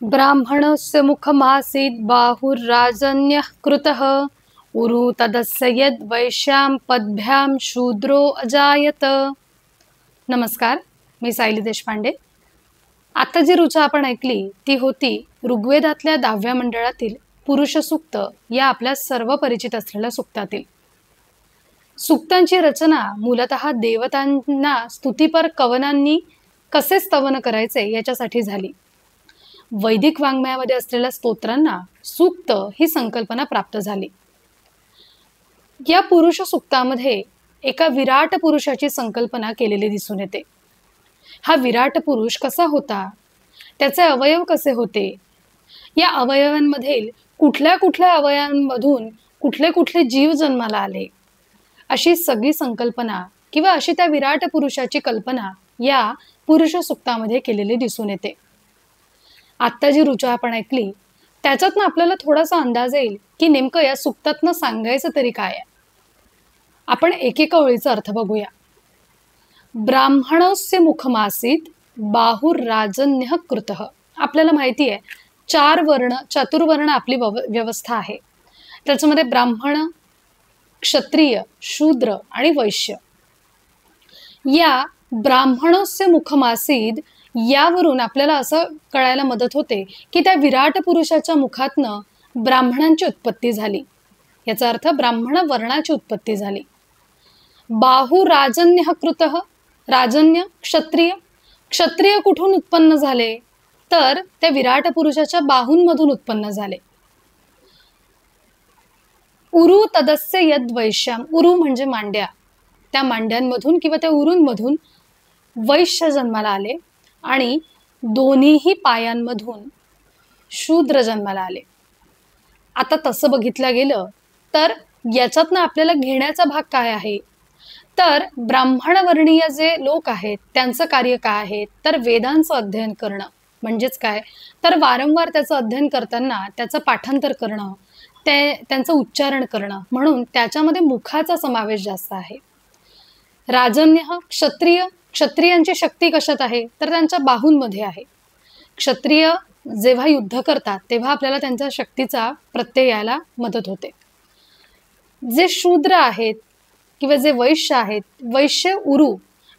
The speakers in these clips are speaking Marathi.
ब्राह्मणस्य मुखमासीत् बाहुर्राजन्यः कृतः उरु तदस्य यद् वैश्यां पद्भ्यां शूद्रो अजायत। नमस्कार, मी सायली देशपांडे। आता जी ऋचा आपण ऐकली ती होती ऋग्वेदातल्या 10व्या मंडळातील पुरुष सूक्त या आपल्या सर्व परिचित असलेल्या सूक्तातील। सूक्तांची रचना मूलतः देवतांना स्तुतिपर कवनांनी कसे स्तवन करायचे याच्यासाठी झाली। वैदिक वाङ्मयामध्ये असलेल्या स्तोत्रांना सूक्त ही संकल्पना प्राप्त झाली। या पुरुष सूक्तामध्ये एका विराट पुरुषाची संकल्पना केलेली दिसून येते। हा विराट पुरुष कसा होता, त्याचे अवयव कसे होते, या अवयवांमधील कुठल्या कुठल्या अवयवांमधून कुठले कुठले जीव जन्माला आले, अशी सगळी संकल्पना किंवा अशी त्या विराट पुरुषाची कल्पना या पुरुष सूक्तामध्ये केलेली दिसून येते। आत्ता जी ऋचा आपण ऐकली त्याच्यातनं आपल्याला थोडासा अंदाज येईल की नेमकं या सूक्तातनं सांगायचं तरी काय आहे। आपण एकेका ओळीचा अर्थ बघूया। ब्राह्मणस्य मुखमासीत् बाहुर्राजन्यः कृतः। आपल्याला माहिती आहे चातुर्वर्ण आपली व्यवस्था आहे। त्याच्यामध्ये ब्राह्मण, क्षत्रिय, शूद्र आणि वैश्य। या ब्राह्मणस्य मुखमासीत् यावरून आपल्याला असं कळायला मदत होते की त्या विराट पुरुषाच्या मुखातनं ब्राह्मणांची उत्पत्ती झाली। याचा अर्थ ब्राह्मण वर्णाची उत्पत्ती झाली। बाहुराजन्यः कृतः, राजन्य क्षत्रिय। क्षत्रिय कुठून उत्पन्न झाले तर त्या विराट पुरुषाच्या बाहूंमधून उत्पन्न झाले। उरु तदस्य यद् वैश्याम, उरु म्हणजे मांड्या, त्या मांड्यांमधून किंवा त्या उरूंमधून वैश्य जन्माला आले आणि दोन्हीही पायांमधून शूद्र जन्माला आले। आता तसं बघितलं गेलं तर याच्यातनं आपल्याला घेण्याचा भाग काय आहे तर ब्राह्मणवर्णीय जे लोक आहेत त्यांचं कार्य काय आहे तर वेदांचं अध्ययन करणं, म्हणजेच काय तर वारंवार त्याचं अध्ययन करताना त्याचं पाठांतर करणं, त्यांचं उच्चारण करणं, म्हणून त्याच्यामध्ये मुखाचा समावेश जास्त आहे। राजन्य क्षत्रिय, क्षत्रियांची शक्ती कशात आहे तर त्यांच्या बाहूंमध्ये आहे। क्षत्रिय जेव्हा युद्ध करतात तेव्हा आपल्याला त्यांच्या शक्तीचा प्रत्यय यायला मदत होते। जे शूद्र आहेत किंवा जे वैश्य आहेत, वैश्य उरु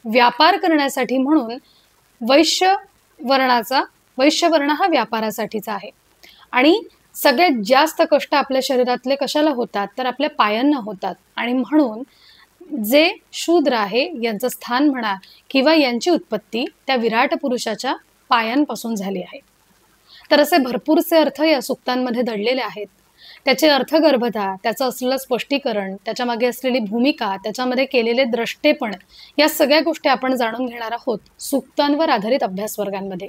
व्यापार करण्यासाठी, म्हणून वैश्य वर्ण हा व्यापारासाठीचा आहे। आणि सगळ्यात जास्त कष्ट आपल्या शरीरातले कशाला होतात तर आपल्या पायांना होतात, आणि म्हणून जे शूद्र आहे यांचं स्थान म्हणा किंवा यांची उत्पत्ती त्या विराट पुरुषाच्या पायांपासून झाली आहे। तर असे भरपूरसे अर्थ या सूक्तांमध्ये दडलेले आहेत। त्याचे अर्थगर्भता, त्याचं असलेलं स्पष्टीकरण, त्याच्यामागे असलेली भूमिका, त्याच्यामध्ये केलेले द्रष्टेपण, या सगळ्या गोष्टी आपण जाणून घेणार आहोत सूक्तांवर आधारित अभ्यास वर्गांमध्ये।